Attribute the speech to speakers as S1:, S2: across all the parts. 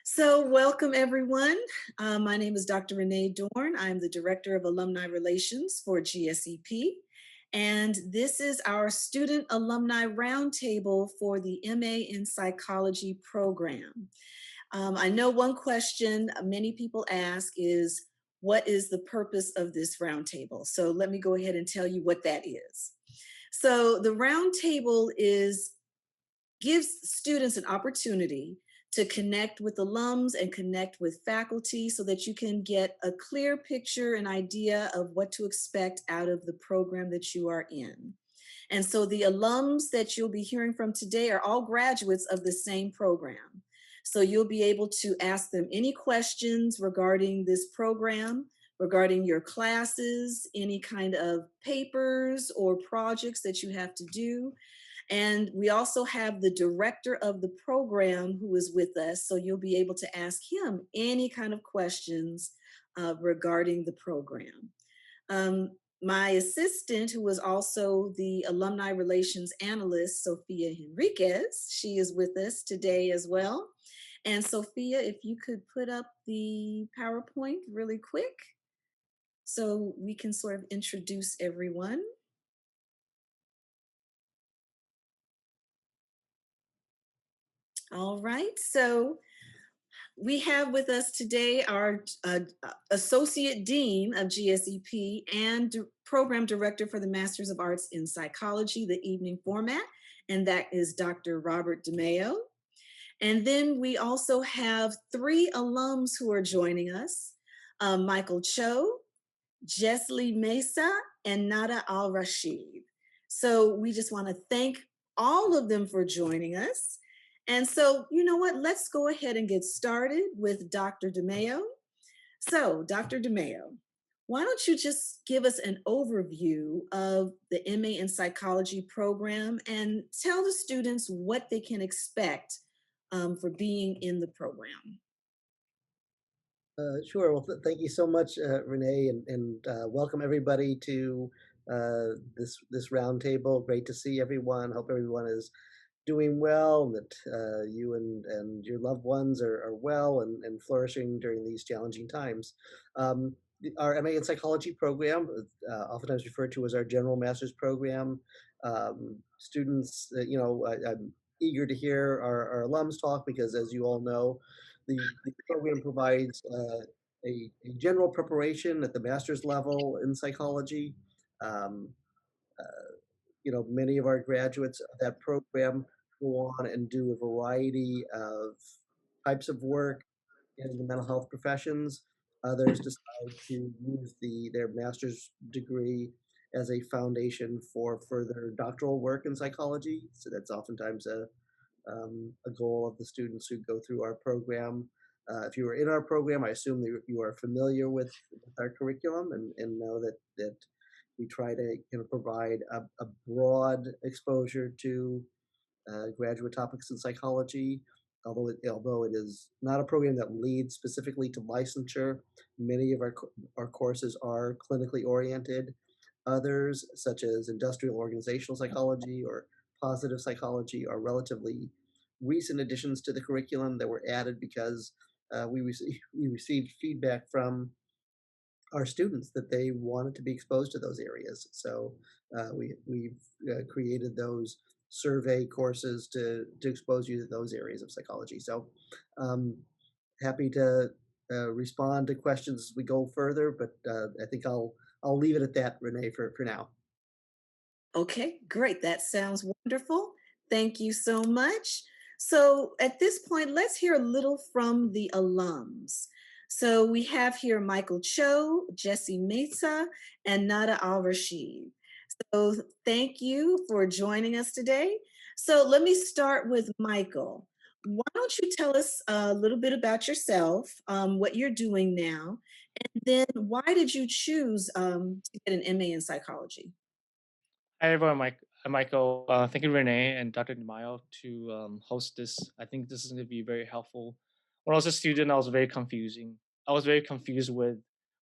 S1: So, welcome everyone. My name is Dr. Renee Dorn. I'm the Director of Alumni Relations for GSEP. And this is our Student Alumni Roundtable for the MA in Psychology program. I know one question many people ask is, what is the purpose of this roundtable? So let me go ahead and tell you what that is. So the roundtable gives students an opportunity to connect with alums and connect with faculty so that you can get a clear picture and idea of what to expect out of the program that you are in. And so the alums that you'll be hearing from today are all graduates of the same program. So you'll be able to ask them any questions regarding this program, regarding your classes, any kind of papers or projects that you have to do. And we also have the director of the program who is with us, so you'll be able to ask him any kind of questions regarding the program. My assistant, who is also the Alumni Relations Analyst, Sophia Henriquez, she is with us today as well. And Sophia, if you could put up the PowerPoint really quick so we can sort of introduce everyone. All right, so we have with us today our Associate Dean of GSEP and Program Director for the Masters of Arts in Psychology, the evening format, and that is Dr. Robert DeMeo. And then we also have three alums who are joining us, Michael Cho, Jesli Mesa, and Nada Al-Rashid. So we just want to thank all of them for joining us. And so, you know what, let's go ahead and get started with Dr. DeMeo. So, Dr. DeMeo, why don't you just give us an overview of the MA in Psychology program and tell the students what they can expect for being in the program?
S2: Sure. Well, thank you so much, Renee, and welcome everybody to this roundtable. Great to see everyone. Hope everyone is doing well, and that you and your loved ones are well and flourishing during these challenging times. Our MA in Psychology program, oftentimes referred to as our General Master's program, students, I'm eager to hear our alums talk because, as you all know, the program provides a general preparation at the master's level in psychology. Um, Many of our graduates of that program go on and do a variety of types of work in the mental health professions. Others decide to use their master's degree as a foundation for further doctoral work in psychology. So that's oftentimes a goal of the students who go through our program. If you are in our program, I assume that you are familiar with our curriculum and know that we try to provide a broad exposure to graduate topics in psychology. Although it is not a program that leads specifically to licensure, many of our courses are clinically oriented. Others, such as industrial organizational psychology or positive psychology, are relatively recent additions to the curriculum that were added because we received feedback from our students that they wanted to be exposed to those areas. So we've created those survey courses to expose you to those areas of psychology. So um, happy to respond to questions as we go further, but I think I'll leave it at that, Renee, for now.
S1: Okay, great. That sounds wonderful. Thank you so much. So at this point, let's hear a little from the alums. So we have here Michael Cho, Jesse Mesa, and Nada Al-Rashid. So thank you for joining us today. So let me start with Michael. Why don't you tell us a little bit about yourself, what you're doing now, and then why did you choose to get an MA in psychology?
S3: Hi everyone, I'm Michael. Thank you, Renee and Dr. Nemayo, to host this. I think this is going to be very helpful. When I was a student, I was very confusing. I was very confused with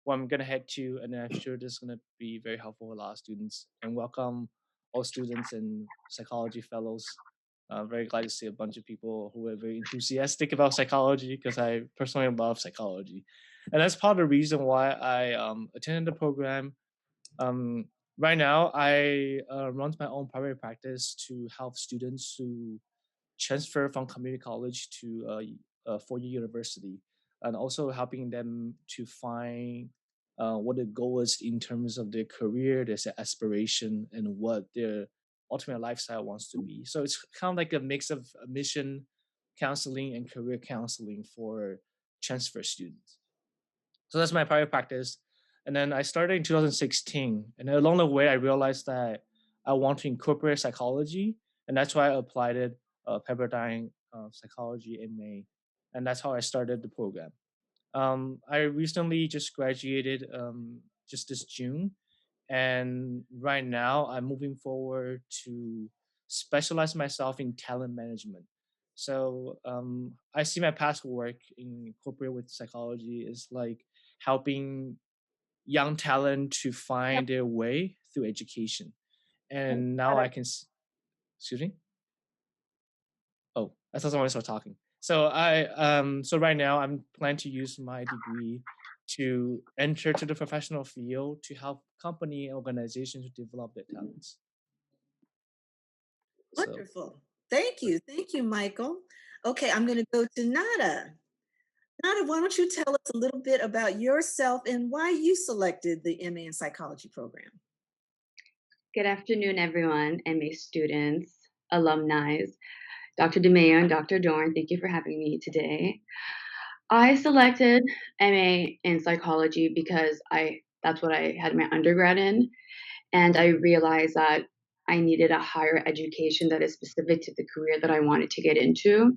S3: what I'm going to head to, and I'm sure this is going to be very helpful for a lot of students. And welcome all students and psychology fellows I'm very glad to see a bunch of people who are very enthusiastic about psychology because I personally love psychology, and that's part of the reason why I attended the program. Um, right now, I run my own private practice to help students who transfer from community college to a four-year university, and also helping them to find what the goal is in terms of their career, their aspiration, and what their ultimate lifestyle wants to be. So it's kind of like a mix of mission counseling and career counseling for transfer students. So that's my private practice. And then I started in 2016. And along the way, I realized that I want to incorporate psychology. And that's why I applied it, Pepperdine Psychology MA. And that's how I started the program. I recently just graduated just this June. And right now, I'm moving forward to specialize myself in talent management. So I see my past work in corporate with psychology is like helping young talent to
S4: Yep.
S3: find their way through education.
S4: Got
S3: And now I
S4: it.
S3: can, excuse me. Oh, I thought someone was talking. So right now I'm planning to use my degree to enter to the professional field to help company and organizations to develop their talents. So
S1: Wonderful. Thank you. Thank you, Michael. Okay, I'm going to go to Nada. Nada, why don't you tell us a little bit about yourself and why you selected the MA in Psychology program?
S4: Good afternoon, everyone, MA students, alumni, Dr. DeMayo and Dr. Dorn. Thank you for having me today. I selected MA in psychology because that's what I had my undergrad in, and I realized that I needed a higher education that is specific to the career that I wanted to get into.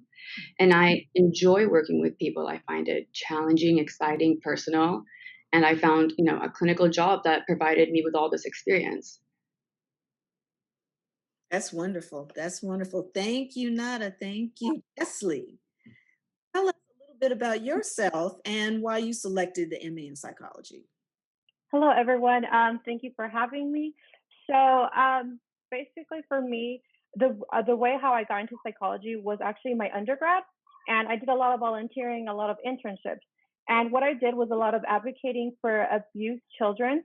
S4: And I enjoy working with people. I find it challenging, exciting, personal, and I found, a clinical job that provided me with all this experience.
S1: That's wonderful. That's wonderful. Thank you, Nada. Thank you, Wesley. Tell us a little bit about yourself and why you selected the MA in Psychology.
S5: Hello, everyone. Thank you for having me. So, basically, for me, the way how I got into psychology was actually my undergrad, and I did a lot of volunteering, a lot of internships. And what I did was a lot of advocating for abused children.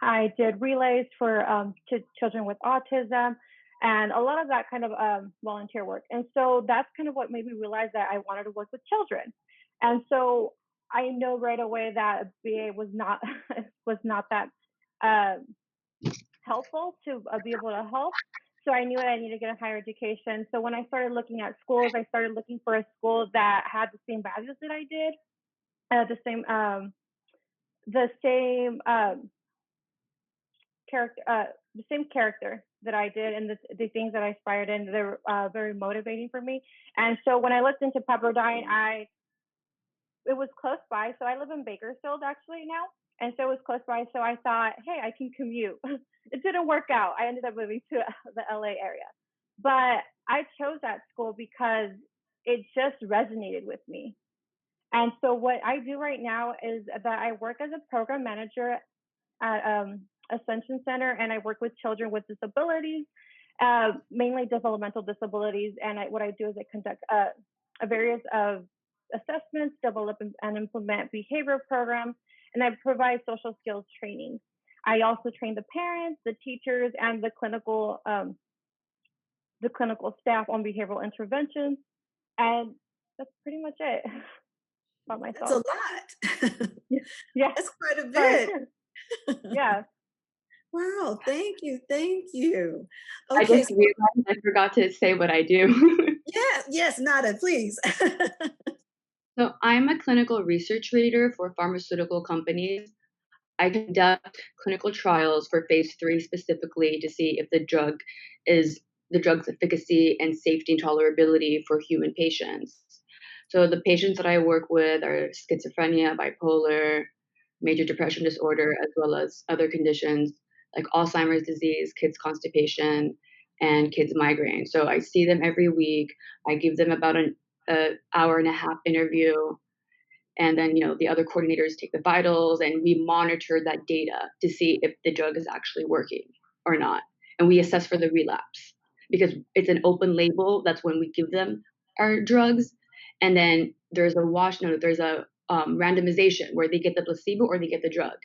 S5: I did relays for to children with autism, and a lot of that kind of volunteer work. And so that's kind of what made me realize that I wanted to work with children. And so I know right away that BA was not was not that um, helpful to be able to help. So I knew that I needed to get a higher education. So when I started looking at schools, I started looking for a school that had the same values that I did, the same character, the same character that I did, and the things that I aspired in. They're very motivating for me. And so when I looked into Pepperdine, it was close by. So I live in Bakersfield actually now. And so it was close by. So I thought, hey, I can commute. It didn't work out. I ended up moving to the LA area. But I chose that school because it just resonated with me. And so what I do right now is that I work as a program manager at Ascension Center, and I work with children with disabilities, mainly developmental disabilities. And what I do is I conduct a various of assessments, develop and implement behavior programs, and I provide social skills training. I also train the parents, the teachers, and the clinical staff on behavioral interventions. And that's pretty much it about
S1: That's a
S5: myself.
S1: lot.
S5: Yeah,
S1: That's quite a
S5: sorry.
S1: bit.
S5: Yeah.
S1: Wow, thank you, thank you.
S4: I
S1: Okay,
S4: just
S1: so
S4: realized I forgot to say what I do.
S1: yeah, yes, Nada, please.
S4: So I'm a clinical research leader for pharmaceutical companies. I conduct clinical trials for phase 3 specifically to see if the drug's efficacy and safety and tolerability for human patients. So the patients that I work with are schizophrenia, bipolar, major depression disorder, as well as other conditions like Alzheimer's disease, kids constipation, and kids migraine. So I see them every week. I give them about an hour and a half interview, and then the other coordinators take the vitals, and we monitor that data to see if the drug is actually working or not, and we assess for the relapse. because it's an open label. That's when we give them our drugs. And then there's a wash, no, there's a randomization where they get the placebo or they get the drug.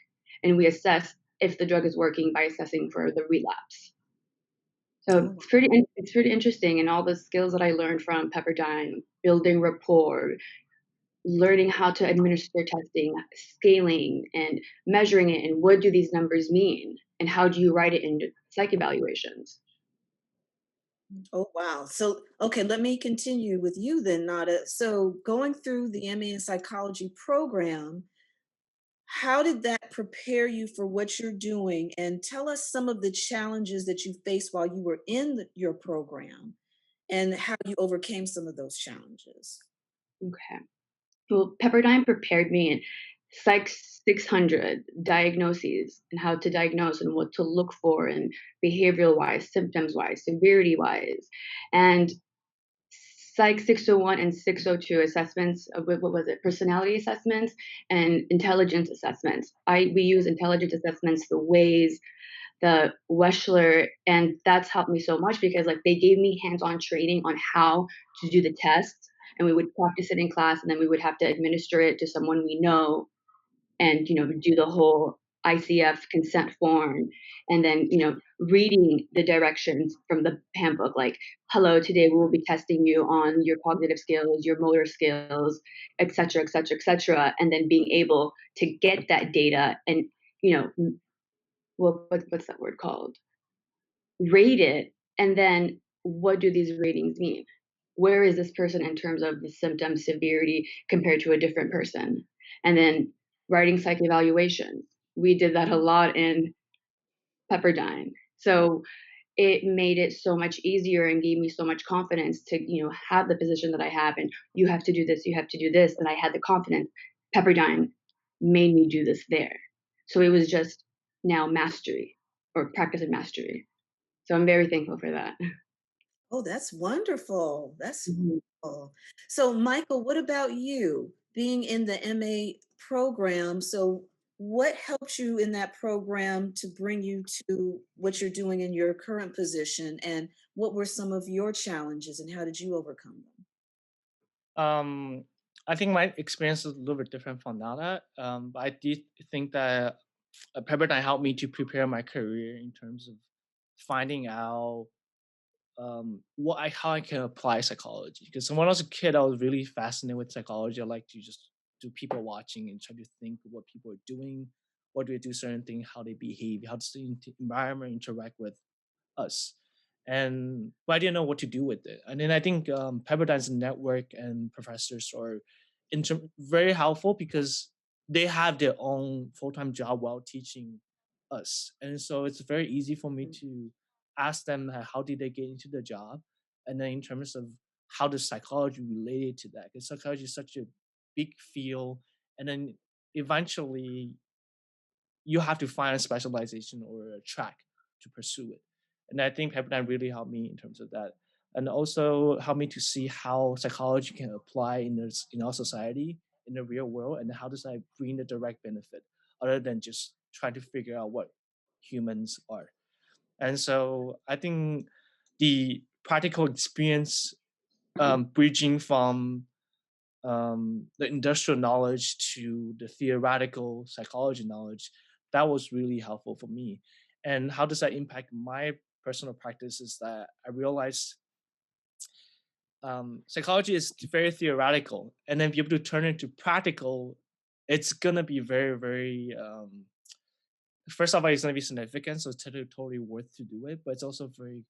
S4: And we assess if the drug is working by assessing for the relapse. So
S1: Oh,
S4: it's pretty interesting, and all the skills that I learned from Pepperdine, building rapport, learning how to administer testing, scaling, and measuring it, and what do these numbers mean, and how do you write it in psych evaluations.
S1: oh, wow. So, okay, let me continue with you then, Nada. So, going through the MA in psychology program, how did that prepare you for what you're doing? And tell us some of the challenges that you faced while you were in your program and how you overcame some of those challenges.
S4: Okay. Well, Pepperdine prepared me in Psych 600 diagnoses and how to diagnose and what to look for and behavioral wise, symptoms wise, severity wise, and Psych 601 and 602 assessments of what was it? Personality assessments and intelligence assessments. We use intelligence assessments, the Ways, the Weschler, and that's helped me so much because like they gave me hands-on training on how to do the tests, and we would practice it in class, and then we would have to administer it to someone we know, and do the whole ICF consent form, and then reading the directions from the handbook, like, hello, today we will be testing you on your cognitive skills, your motor skills, et cetera, et cetera, et cetera, and then being able to get that data and you know what's that word called, rate it, and then what do these ratings mean? Where is this person in terms of the symptom severity compared to a different person? And then writing psych evaluations. We did that a lot in Pepperdine. So it made it so much easier and gave me so much confidence to, have the position that I have. And you have to do this, you have to do this. And I had the confidence. Pepperdine made me do this there. So it was just now mastery or practice and mastery. So I'm very thankful for that.
S1: Oh, that's wonderful. That's
S4: Mhm.
S1: wonderful. So, Michael, what about you being in the MA program? So, what helped you in that program to bring you to what you're doing in your current position? And what were some of your challenges and how did you overcome them?
S3: Um, I think my experience is a little bit different from Nada. But I did think that Pepperdine helped me to prepare my career in terms of finding out how I can apply psychology. Because when I was a kid, I was really fascinated with psychology. I like to just do people watching and try to think what people are doing, what do they do certain things, how they behave, how does the environment interact with us. And but I didn't know what to do with it. And then I think Pepperdine's network and professors are very helpful because they have their own full-time job while teaching us. And so it's very easy for me to ask them how did they get into the job. And then in terms of how does psychology related to that? Because psychology is such a big field. And then eventually you have to find a specialization or a track to pursue it. And I think Pepperdine really helped me in terms of that. And also helped me to see how psychology can apply in our society, in the real world, and how does that bring the direct benefit other than just trying to figure out what humans are. And so I think the practical experience bridging from the industrial knowledge to the theoretical psychology knowledge, that was really helpful for me. And how does that impact my personal practice is that I realized psychology is very theoretical, and then be able to turn it into practical, it's gonna be very, very first of all, it's going to be significant, so it's totally worth to do it. But it's also very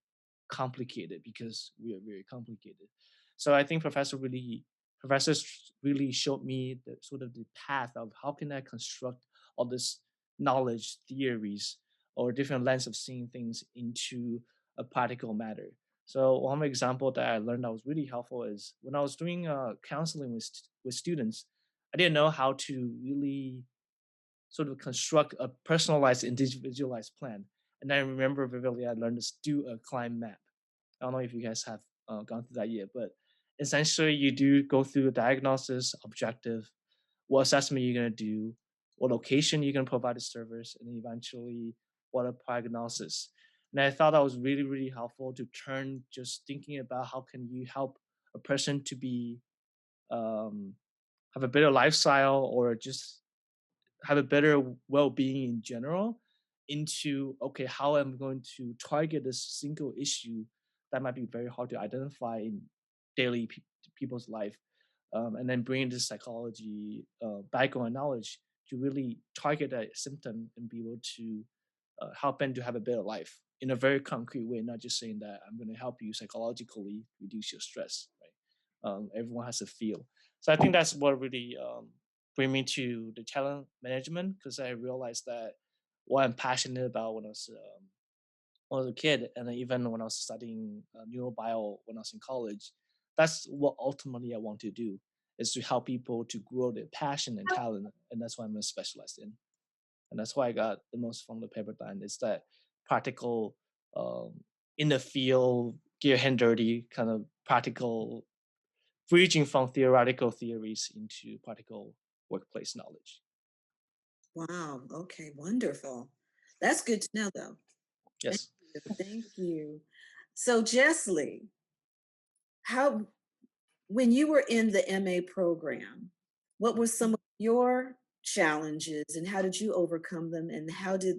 S3: complicated because we are very complicated. So I think professors really showed me the sort of the path of how can I construct all this knowledge, theories, or different lens of seeing things into a practical matter. So one example that I learned that was really helpful is when I was doing counseling with students, I didn't know how to really sort of construct a personalized, individualized plan. And I remember vividly, I learned to do a climb map. I don't know if you guys have gone through that yet, but essentially, you do go through a diagnosis, objective, what assessment you're going to do, what location you're going to provide the service, and eventually what a prognosis. And I thought that was really, really helpful to turn just thinking about how can you help a person to be um, have a better lifestyle or just have a better well-being in general into okay how I'm going to target this single issue that might be very hard to identify in daily people's life, and then bring this psychology background and knowledge to really target that symptom and be able to help them to have a better life in a very concrete way, not just saying that I'm going to help you psychologically reduce your stress, right? Everyone has to feel. So I think that's what really bring me to the talent management, because I realized that what I'm passionate about when I was a kid, and then even when I was studying neurobio when I was in college, that's what ultimately I want to do is to help people to grow their passion and talent, and that's what I'm specialized in, and that's why I got the most from the Pepperdine. It's that practical, um, in the field, get your hand dirty, kind of practical, bridging from theoretical theories into practical workplace knowledge.
S1: Wow. Okay. Wonderful. That's good to know, though. Thank
S3: Yes.
S1: you. Thank you. So, Jessley, how when you were in the MA program, what were some of your challenges and how did you overcome them? And how did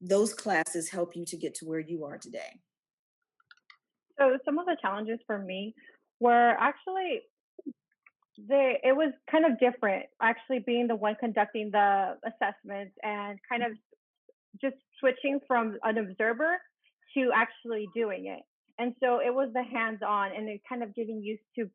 S1: those classes help you to get to where you are today?
S5: So some of the challenges for me were actually it was kind of different actually being the one conducting the assessments and kind of just switching from an observer to actually doing it. And so it was the hands-on and it kind of getting used to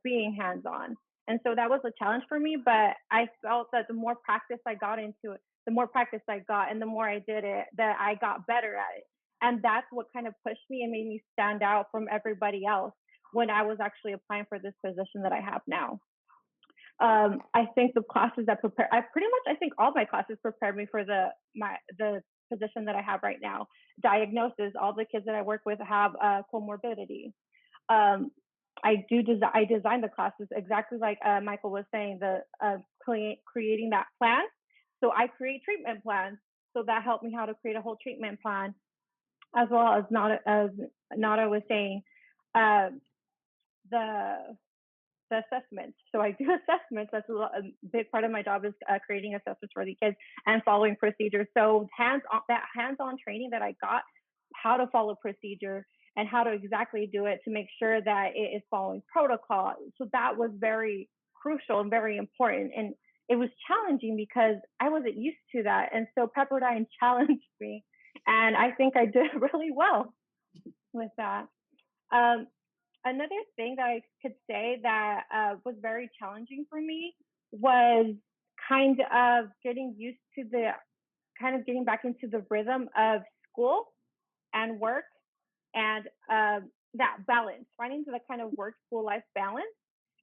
S5: being hands-on. And so that was a challenge for me, but I felt that the more practice I got into it, the more practice I got and the more I did it, that I got better at it. And that's what kind of pushed me and made me stand out from everybody else when I was actually applying for this position that I have now. I think the classes that prepare, I think all my classes prepared me for the position that I have right now. Diagnosis, all the kids that I work with have comorbidity. Um, I design the classes exactly like Michael was saying, the creating that plan. So I create treatment plans. So that helped me how to create a whole treatment plan, as well as Nada was saying, uh, the assessments. So I do assessments. That's a big part of my job is creating assessments for the kids and following procedures. So hands-on training that I got, how to follow procedure and how to exactly do it to make sure that it is following protocol. So that was very crucial and very important. And it was challenging because I wasn't used to that. And so Pepperdine challenged me. And I think I did really well with that. Um, Another thing that I could say that was very challenging for me was kind of getting used to the kind of getting back into the rhythm of school and work and that balance, finding the kind of work school life balance.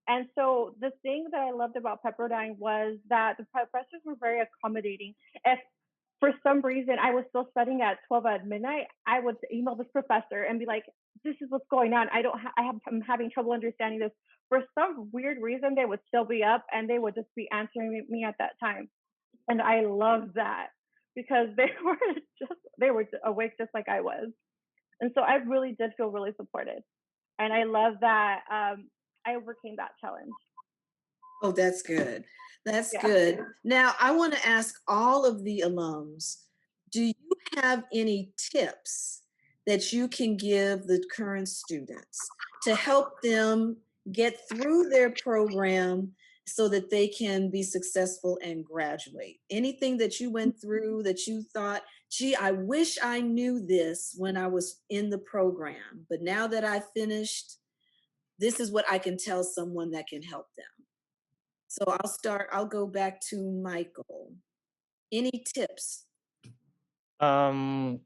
S5: And so the thing that I loved about Pepperdine was that the professors were very accommodating. If for some reason I was still studying at 12 at midnight, I would email this professor and be like, this is what's going on. I'm having trouble understanding this. For some weird reason, they would still be up and they would just be answering me at that time. And I loved that because they were awake just like I was. And so I really did feel really supported. And I love that I overcame that challenge.
S1: Oh, that's good. That's
S5: Yeah.
S1: good. Now, I want to ask all of the alums, do you have any tips that you can give the current students to help them get through their program so that they can be successful and graduate? Anything that you went through that you thought, gee, I wish I knew this when I was in the program, but now that I finished, this is what I can tell someone that can help them. So I'll go back to Michael. Any tips?
S3: Um,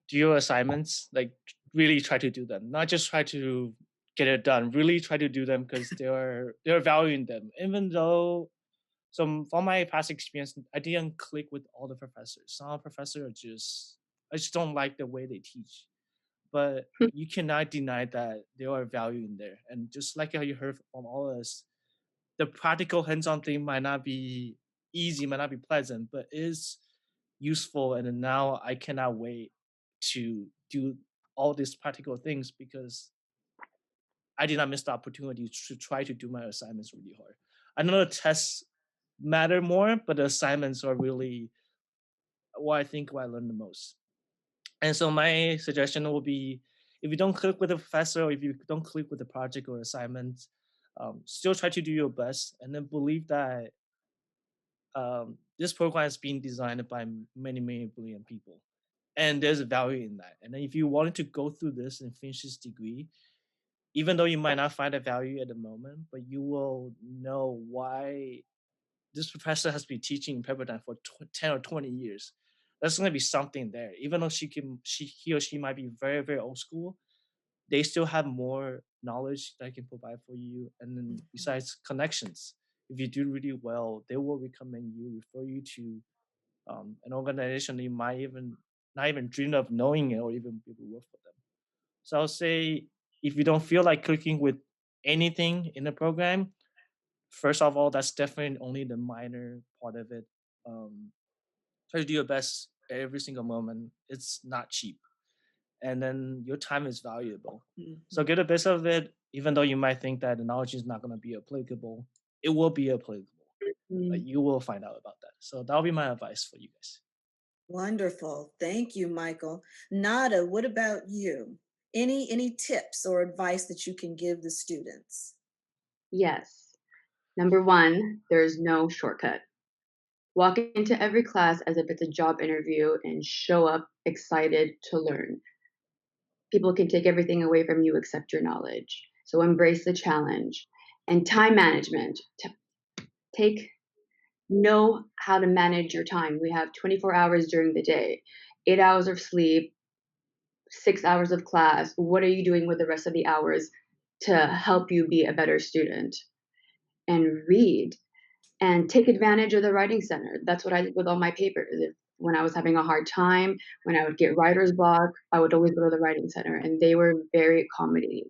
S3: do your assignments, like really try to do them, not just try to get it done. Really try to do them because they're valuing them. Even though, so from my past experience, I didn't click with all the professors. Some professors are just I just don't like the way they teach. But you cannot deny that there are value in there. And just like how you heard from all of us, the practical hands-on thing might not be easy, might not be pleasant, but is useful. And then now I cannot wait to do all these practical things because I did not miss the opportunity to try to do my assignments really hard. I know the tests matter more, but the assignments are really what I learned the most. And so my suggestion will be, if you don't click with the professor or if you don't click with the project or assignment, still try to do your best and then believe that this program is being designed by many, many brilliant people. And there's a value in that. And then if you wanted to go through this and finish this degree, even though you might not find a value at the moment, but you will know why this professor has been teaching in Pepperdine for 10 or 20 years. There's going to be something there. Even though he or she might be very, very old school, they still have more knowledge that can provide for you. And then besides connections, if you do really well, they will recommend you, refer you to an organization that you might even not even dream of knowing it or even be able to work for them. So I'll say if you don't feel like clicking with anything in the program, first of all, that's definitely only the minor part of it. Um, Try to do your best every single moment. It's not cheap. And then your time is valuable. So get the best of it, even though you might think that the knowledge is not going to be applicable, it will be applicable. Like you will find out about that. So that'll be my advice for you guys.
S1: Wonderful. Thank you, Michael. Nada, what about you? Any tips or advice that you can give the students?
S4: Yes. Number one, there's no shortcut. Walk into every class as if it's a job interview and show up excited to learn. People can take everything away from you except your knowledge. So embrace the challenge. And time management. Know how to manage your time. We have 24 hours during the day, 8 hours of sleep, 6 hours of class. What are you doing with the rest of the hours to help you be a better student? And read and take advantage of the writing center. That's what I did with all my papers. When I was having a hard time, when I would get writer's block, I would always go to the writing center, and they were very accommodating.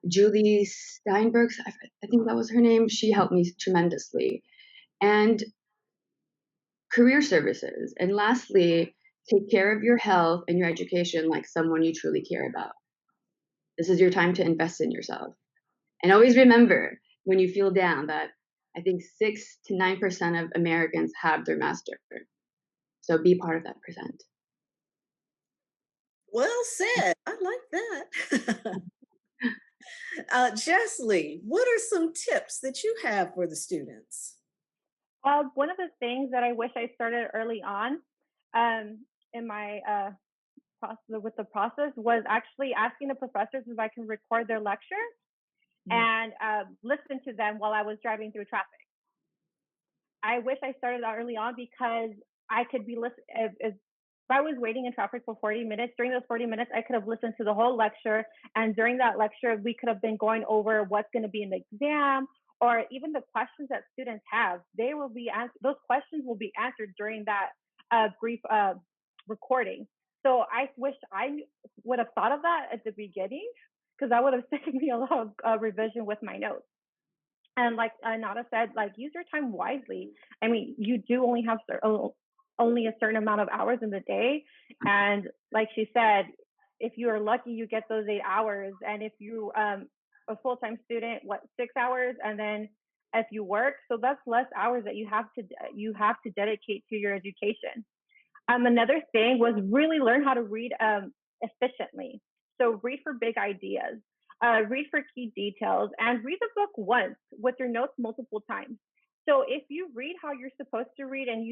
S4: Julie Steinberg, I think that was her name, she helped me tremendously. And career services. And lastly, take care of your health and your education like someone you truly care about. This is your time to invest in yourself. And always remember when you feel down that I think 6 to 9% of Americans have their master. So be part of that percent.
S1: Well said. I like that. Jessley, what are some tips that you have for the students?
S5: One of the things that I wish I started early on in my process with the process was actually asking the professors if I can record their lecture and listen to them while I was driving through traffic. I wish I started that early on because I could be listening. If I was waiting in traffic for 40 minutes, during those 40 minutes, I could have listened to the whole lecture. And during that lecture, we could have been going over what's going to be in the exam or even the questions that students have. They will be those questions will be answered during that brief recording. So I wish I would have thought of that at the beginning because that would have saved me a lot of revision with my notes. And like Nada said, like use your time wisely. I mean, you do only have only a certain amount of hours in the day, and like she said, if you are lucky, you get those 8 hours. And if you a full-time student, 6 hours, and then if you work, so that's less hours that you have to dedicate to your education. Another thing was really learn how to read efficiently. So read for big ideas, read for key details, and read the book once with your notes multiple times. So if you read how you're supposed to read and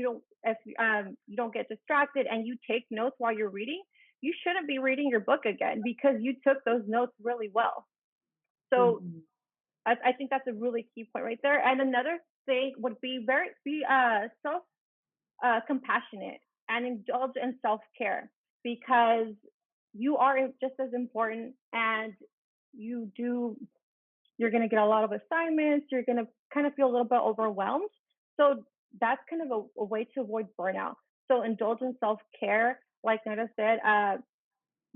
S5: if you don't get distracted and you take notes while you're reading, you shouldn't be reading your book again because you took those notes really well. So I think that's a really key point right there. And another thing would be be self compassionate and indulge in self-care because you are just as important and you're going to get a lot of assignments, you're going to kind of feel a little bit overwhelmed, so that's kind of a way to avoid burnout. So indulge in self-care, like Nada said,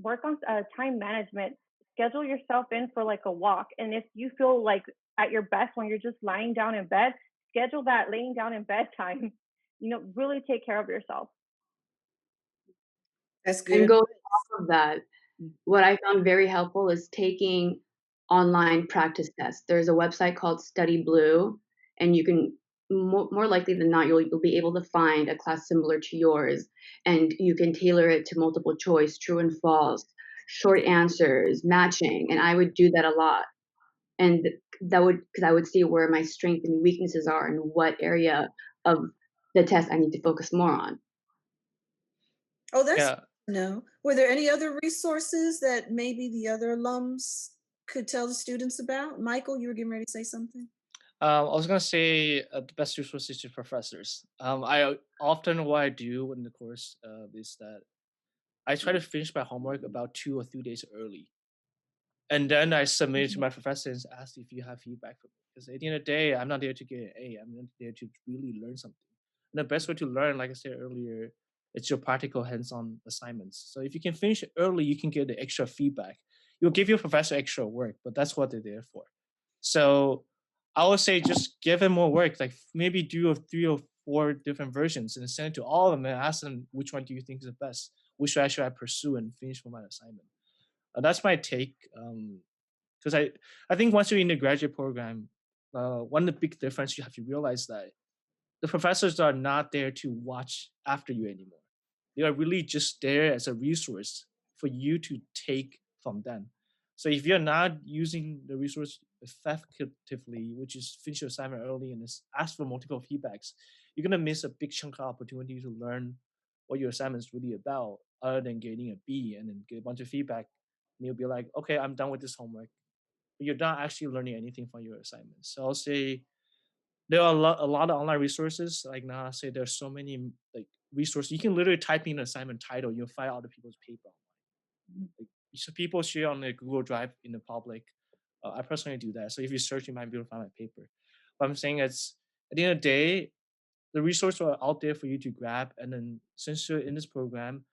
S5: work on time management, schedule yourself in for like a walk, and if you feel like at your best when you're just lying down in bed, schedule that laying down in bed time. Really take care of yourself.
S1: That's
S4: And
S1: good.
S4: going off of that, what I found very helpful is taking online practice tests. There's a website called Study Blue, and you can more likely than not, you'll be able to find a class similar to yours, and you can tailor it to multiple choice, true and false, short answers, matching, and I would do that a lot. And that would because I would see where my strengths and weaknesses are and what area of the test I need to focus more on.
S1: Oh, that's
S3: Yeah.
S1: no. Were there any other resources that maybe the other alums could tell the students about? Michael, you were getting ready to say something?
S3: I was gonna say the best resource is your professors. I often what I do in the course is that I try to finish my homework about 2 or 3 days early, and then I submit it to
S1: Mhm.
S3: my professor and ask if you have feedback for me. Because at the end of the day, I'm not there to get an A. I'm there to really learn something. And the best way to learn, like I said earlier, it's your practical hands-on assignments. So if you can finish it early, you can get the extra feedback. You'll give your professor extra work, but that's what they're there for. So I would say just give him more work. Like maybe do 3 or 4 different versions and send it to all of them and ask them which one do you think is the best. Which one should I pursue and finish for my assignment? That's my take. Because I think once you're in the graduate program, one of the big difference you have to realize that the professors are not there to watch after you anymore. They are really just there as a resource for you to take from them. So if you're not using the resource effectively, which is finish your assignment early and ask for multiple feedbacks, you're gonna miss a big chunk of opportunity to learn what your assignment is really about, other than getting a B and then get a bunch of feedback. And you'll be like, okay, I'm done with this homework. But you're not actually learning anything from your assignments. So I'll say there are a lot of online resources. Like now, I say there's so many like resources. You can literally type in an assignment title, you'll find other people's paper. Like, so people share on the Google Drive in the public. I personally do that. So if you search, you might be able to find my paper. But I'm saying it's at the end of the day, the resources are out there for you to grab. And then since you're in this program,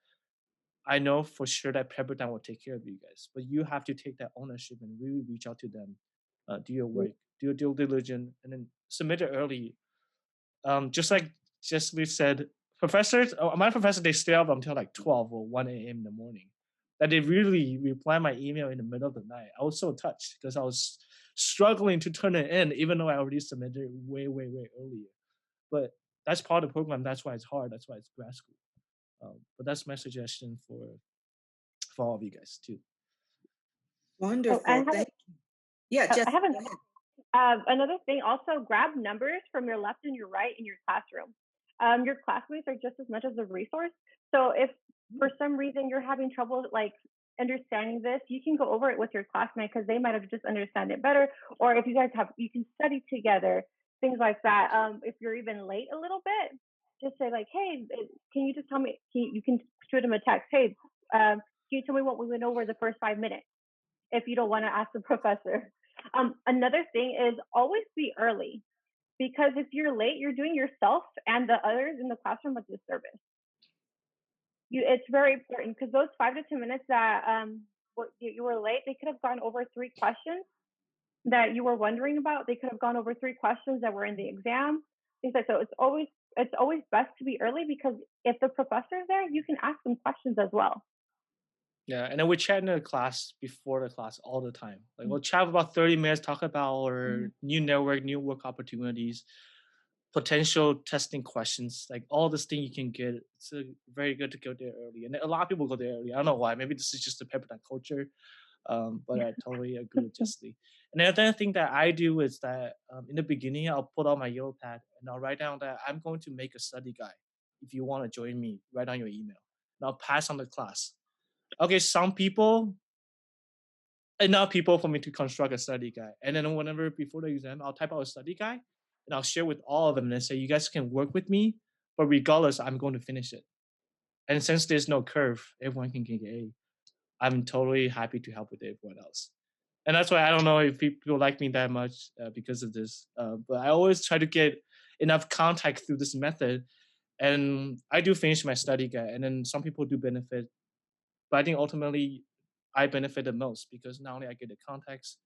S3: I know for sure that Pepperdine will take care of you guys. But you have to take that ownership and really reach out to them, do your work, do your due diligence, and then submit it early. Just like Jessie said, my professor, they stay up until like 12 or 1 a.m. in the morning. That they really reply my email in the middle of the night. I was so touched because I was struggling to turn it in, even though I already submitted it way, way, way earlier. But that's part of the program. That's why it's hard. That's why it's grad school. But that's my suggestion for all of you guys too.
S5: Oh, I
S1: Wonderful.
S5: have
S1: Thank you. Yeah,
S5: I
S1: Jessica,
S5: have
S1: go ahead.
S5: another thing. Also, grab numbers from your left and your right in your classroom. Your classmates are just as much as a resource. So if for some reason you're having trouble like understanding this, you can go over it with your classmate because they might have just understand it better. Or if you guys have, you can study together, things like that. If you're even late a little bit, just say like, hey, can you just tell me? You can shoot them a text. Hey, can you tell me what we went over the first 5 minutes? If you don't want to ask the professor. Another thing is always be early because if you're late, you're doing yourself and the others in the classroom a disservice. It's very important because those 5 to 10 minutes that you were late, they could have gone over 3 questions that you were wondering about. They could have gone over 3 questions that were in the exam. Things like so. It's always best to be early because if the professor is there, you can ask them questions as well.
S3: Yeah, and then we chat in the class before the class all the time. Like we'll chat for about 30 minutes, talk about our new network, new work opportunities, potential testing questions, like all this thing you can get. It's very good to go there early. And a lot of people go there early. I don't know why. Maybe this is just the Pepperdine culture. But I totally agree with Jessie. And the other thing that I do is that in the beginning, I'll put out my yellow pad and I'll write down that I'm going to make a study guide. If you want to join me, write down your email. And I'll pass on the class. Okay, some people, enough people for me to construct a study guide. And then whenever before the exam, I'll type out a study guide and I'll share with all of them and say, you guys can work with me, but regardless, I'm going to finish it. And since there's no curve, everyone can get A. I'm totally happy to help with everyone else. And that's why I don't know if people like me that much because of this. But I always try to get enough contact through this method. And I do finish my study guide. And then some people do benefit. But I think ultimately I benefit the most because not only I get the context,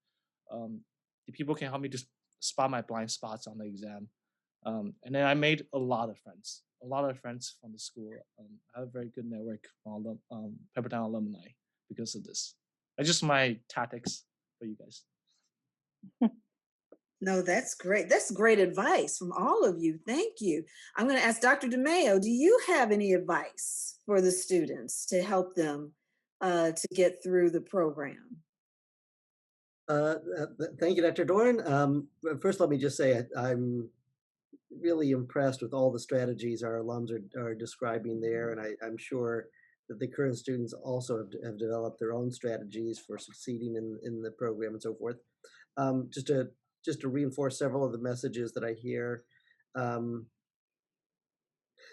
S3: the people can help me to spot my blind spots on the exam. And then I made a lot of friends from the school. I have a very good network from Pepperdine alumni because of this. That's just my tactics for you guys.
S1: No, that's great. That's great advice from all of you. Thank you. I'm going to ask Dr. DeMayo, do you have any advice for the students to help them to get through the program?
S2: Thank you, Dr. Dorn. First, let me just say I'm really impressed with all the strategies our alums are describing there, and I'm sure that the current students also have developed their own strategies for succeeding in the program and so forth. Just to reinforce several of the messages that I hear, um,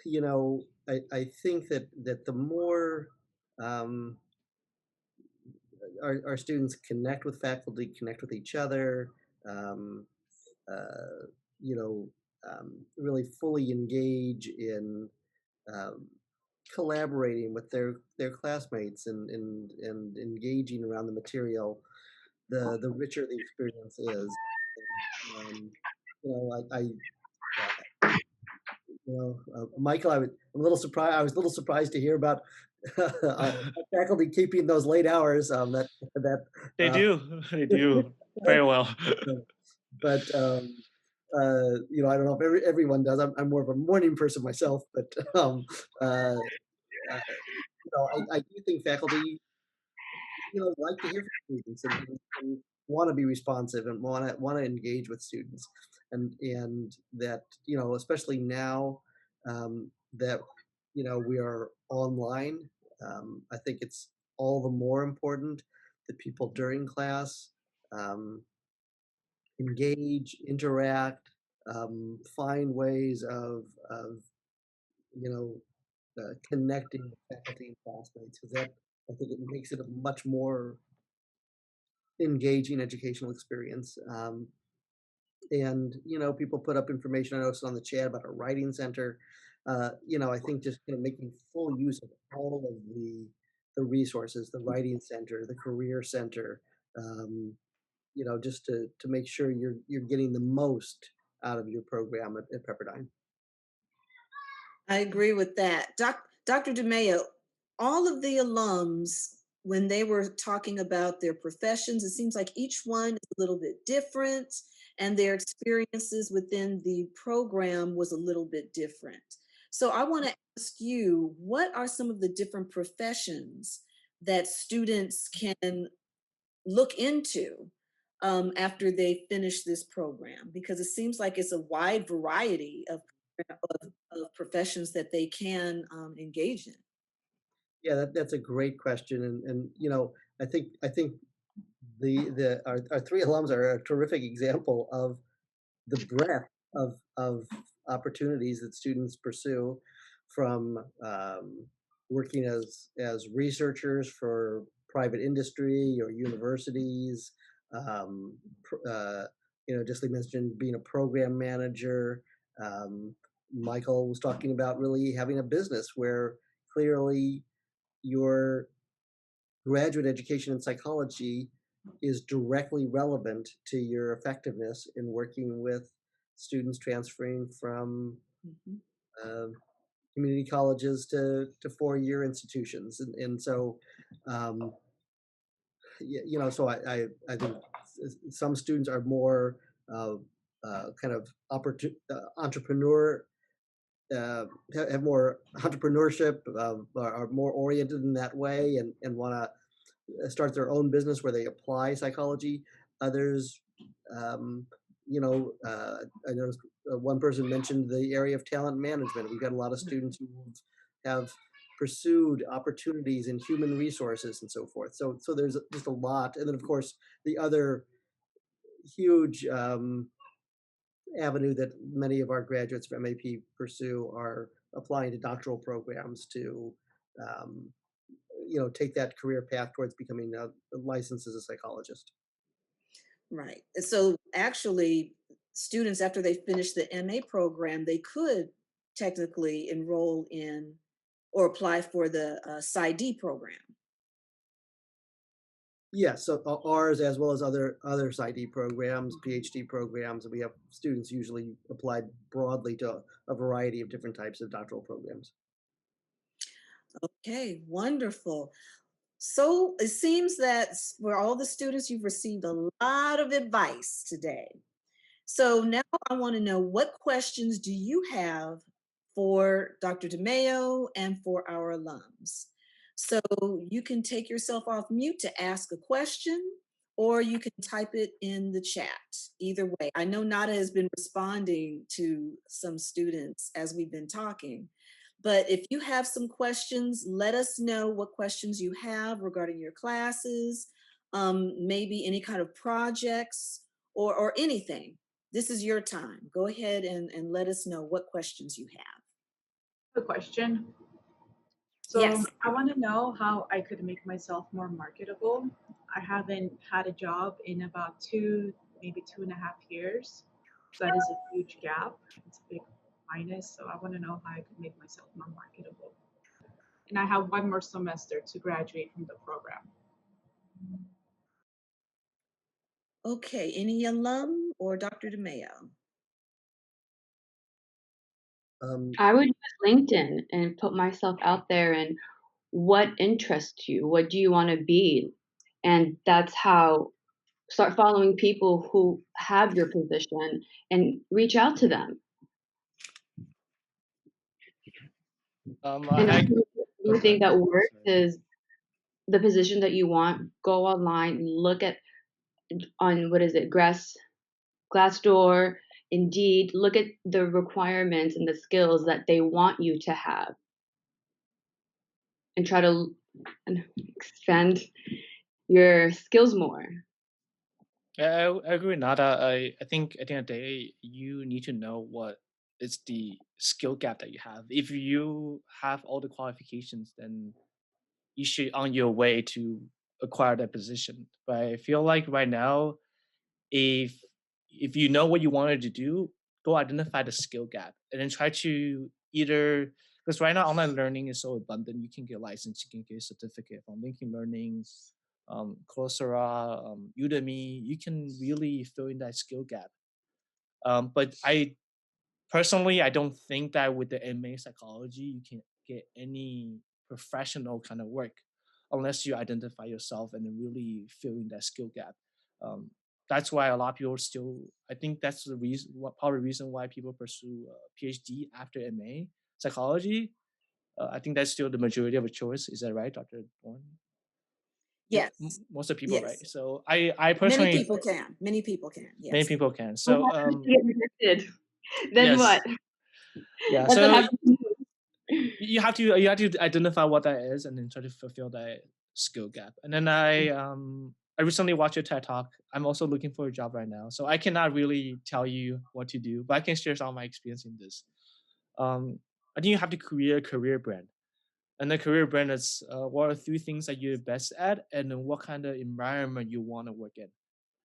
S2: I think that the more um, our students connect with faculty, connect with each other, um, uh, you know, really fully engage in um, collaborating with their classmates and engaging around the material, the richer the experience is. And, you know, uh, Michael, I'm a little surprised. I was a little surprised to hear about faculty keeping those late hours. That
S3: They
S2: uh,
S3: do, they do very well.
S2: but I don't know if everyone does. I'm more of a morning person myself, but uh, uh, I do think faculty, like to hear from students and want to be responsive and want to engage with students, and that especially now that we are online. I think it's all the more important that people during class um, engage, interact, find ways of you know connecting with faculty and classmates, because that I think it makes it a much more engaging educational experience. And people put up information I noticed on the chat about a writing center. I think just making full use of all of the resources, the writing center, the career center, just to make sure you're getting the most out of your program at Pepperdine.
S1: I agree with that. Dr. DeMayo, all of the alums, when they were talking about their professions, it seems like each one is a little bit different and their experiences within the program was a little bit different. So I want to ask you, what are some of the different professions that students can look into after they finish this program? Because it seems like it's a wide variety of professions that they can engage in.
S2: Yeah, that's a great question, and I think our three alums are a terrific example of the breadth of opportunities that students pursue, from working as researchers for private industry or universities. Um, just like mentioned, being a program manager. Um, Michael was talking about really having a business where clearly your graduate education in psychology is directly relevant to your effectiveness in working with students transferring from
S1: Mhm.
S2: uh, community colleges to four-year institutions, and so um, so I think some students are more kind of entrepreneur, have more entrepreneurship, are more oriented in that way, and want to start their own business where they apply psychology. Others, um, I noticed one person mentioned the area of talent management. We've got a lot of students who have pursued opportunities in human resources and so forth. So there's just a lot, and then of course the other huge avenue that many of our graduates from MAP pursue are applying to doctoral programs to um, take that career path towards becoming licensed as a psychologist.
S1: Right. And so actually, students, after they finish the MA program, they could technically enroll in or apply for the PsyD program.
S2: Yes, so ours as well as other PsyD programs, PhD programs, and we have students usually applied broadly to a variety of different types of doctoral programs.
S1: Okay, wonderful. So it seems that for all the students, you've received a lot of advice today. So now I want to know, what questions do you have for Dr. DeMayo and for our alums? So you can take yourself off mute to ask a question, or you can type it in the chat. Either way, I know Nada has been responding to some students as we've been talking. But if you have some questions, let us know what questions you have regarding your classes, maybe any kind of projects or anything. This is your time. Go ahead and let us know what questions you have.
S6: A question. So
S1: Yes.
S6: I want to know how I could make myself more marketable. I haven't had a job in about maybe 2.5 years. So that is a huge gap. It's a big minus. So I want to know how I could make myself more marketable. And I have one more semester to graduate from the program.
S1: Okay, any alum or Dr. DeMayo?
S4: I would use LinkedIn and put myself out there and what interests you? What do you want to be? And that's how start following people who have your position and reach out to them. And
S3: I
S4: the thing that works
S3: sorry.
S4: is the position that you want. Go online and look at on what is it, Glassdoor, Indeed. Look at the requirements and the skills that they want you to have, and try to expand your skills more.
S3: I agree with Nada. I think at the end of the day, you need to know what is the skill gap that you have. If you have all the qualifications, then you should on your way to acquire that position. But I feel like right now, if if you know what you wanted to do, go identify the skill gap and then try to either, because right now online learning is so abundant. You can get a license, you can get a certificate from LinkedIn Learning, Coursera, Udemy. You can really fill in that skill gap. But I personally, I don't think that with the MA psychology, you can get any professional kind of work unless you identify yourself and then really fill in that skill gap. Um, that's why a lot of people still, I think that's the reason, part of the reason why people pursue PhD after MA psychology. I think that's still the majority of a choice. Is that right, Dr. Bourne?
S1: Yes.
S3: Most of the people, right?
S1: Yes.
S3: So I
S1: Many
S3: personally,
S1: people can. Many people can.
S3: many
S1: Yes.
S3: people can.
S4: What
S3: So
S4: happens if you get rejected? Then
S3: yes,
S4: what?
S3: yeah.
S4: That's what
S3: So
S4: happens to
S3: you have to identify what that is and then try to fulfill that skill gap. And then I recently watched a TED talk. I'm also looking for a job right now, so I cannot really tell you what to do, but I can share some of my experience in this. I think you have to create a career brand, and the career brand is what are 3 things that you're best at, and then what kind of environment you want to work in.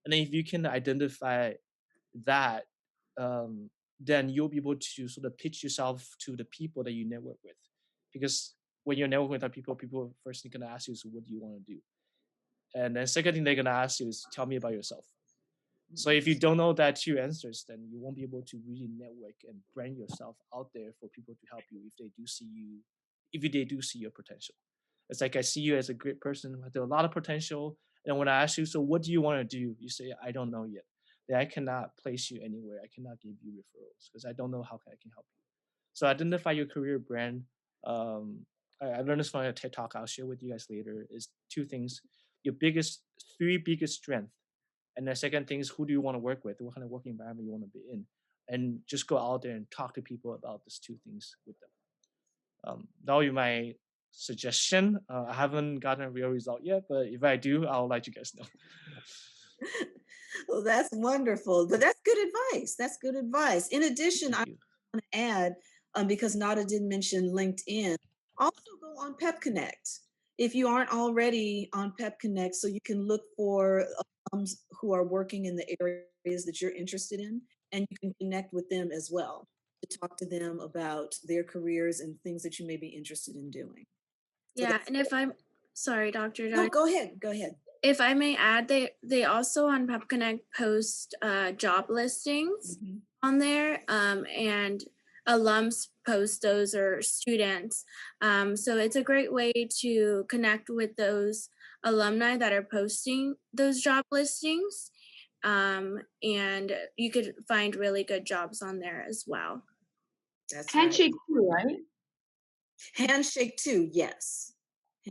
S3: And then if you can identify that, um, then you'll be able to sort of pitch yourself to the people that you network with. Because when you're networking with other people, people first thing gonna ask you is, what do you want to do? And then second thing they're gonna ask you is, tell me about yourself. So if you don't know that 2 answers, then you won't be able to really network and brand yourself out there for people to help you if they do see you, if they do see your potential. It's like, I see you as a great person with a lot of potential. And when I ask you, so what do you want to do? You say, I don't know yet. Then I cannot place you anywhere. I cannot give you referrals because I don't know how I can help you. So identify your career brand. Um, I learned this from a TED talk. I'll share with you guys later. Is 2 things: your 3 biggest strength, and the second thing is, who do you want to work with? What kind of work environment you want to be in, and just go out there and talk to people about these 2 things with them. That will be my suggestion. I haven't gotten a real result yet, but if I do, I'll let you guys know.
S1: Well, that's wonderful. But that's good advice. That's good advice. In addition, I
S3: Thank you.
S1: want to add, because Nada did mention LinkedIn, also go on Pep Connect if you aren't already on Pep Connect, so you can look for who are working in the areas that you're interested in, and you can connect with them as well to talk to them about their careers and things that you may be interested in doing. So
S7: Yeah, and if I'm sorry, Dr.
S1: no,
S7: Dunn.
S1: go ahead. Go ahead.
S7: if I may add, they also on PepConnect post job listings
S1: Mhm.
S7: on there, and alums post those or students. So it's a great way to connect with those alumni that are posting those job listings. And you could find really good jobs on there as well.
S1: That's right.
S4: Handshake too, right?
S1: Handshake too, yes.